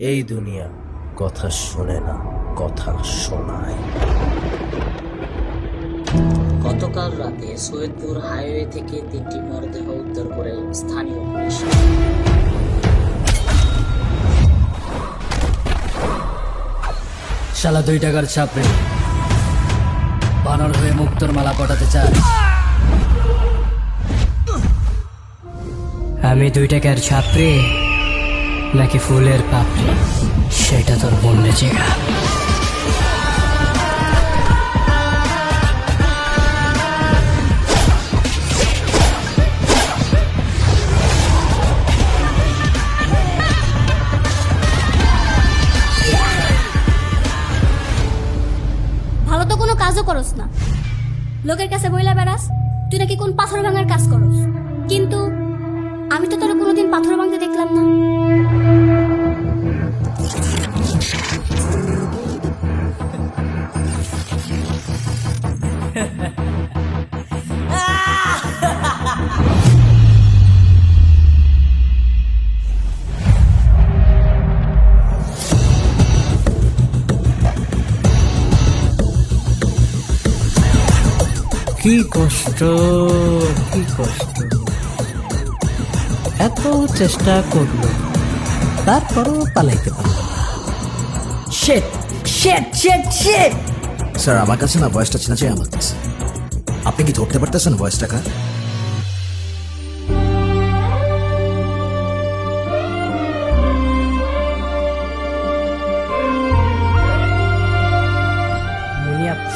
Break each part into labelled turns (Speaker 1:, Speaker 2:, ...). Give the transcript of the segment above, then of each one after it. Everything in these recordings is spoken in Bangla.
Speaker 1: এই দুনিয়া কথা শোনে না, কথা শোনায়।
Speaker 2: গতকাল রাতে সৈয়দপুর হাইওয়ে থেকে 3টি মরদেহ উদ্ধার করে স্থানীয় পুলিশ।
Speaker 3: শালা 2 টাকার ছাপড়ে বানর হয়ে মুক্তর মালা পটাতে চায়। আমি 2 টাকার ছাপড়ে নাকি ফুলের পাপড়ি, সেটা তোর মনে চেগা।
Speaker 4: ভালো তো কোনো কাজও করস না, লোকের কাছে বইলা বেড়াস তুই নাকি কোন পাথর ভাঙার কাজ করস, কিন্তু আমি তো তোর কোনোদিন পাথর ভাঙতে দেখলাম না।
Speaker 3: কি কষ্ট, কি কষ্ট, এত চেষ্টা করলো তারপরও পালাইতে পারলো না। Shit shit shit shit.
Speaker 5: Sir, আমার কাছে না ভয়েসটা চেনা চাই আমার কাছে। আপনি কি ধরতে পারতেছেন ভয়েসটা কার?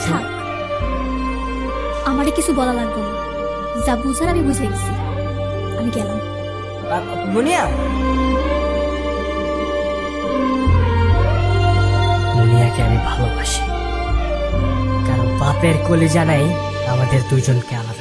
Speaker 4: থাক, আমারে কিছু বলা লাগবে না, যা বুঝার আমি বুঝে গেছি, আমি গেলাম।
Speaker 3: মুনিয়া, মুনিয়াকে আমি ভালোবাসি, কারণ বাপের কলিজা নাই আমাদের দুজনকে আলাদা।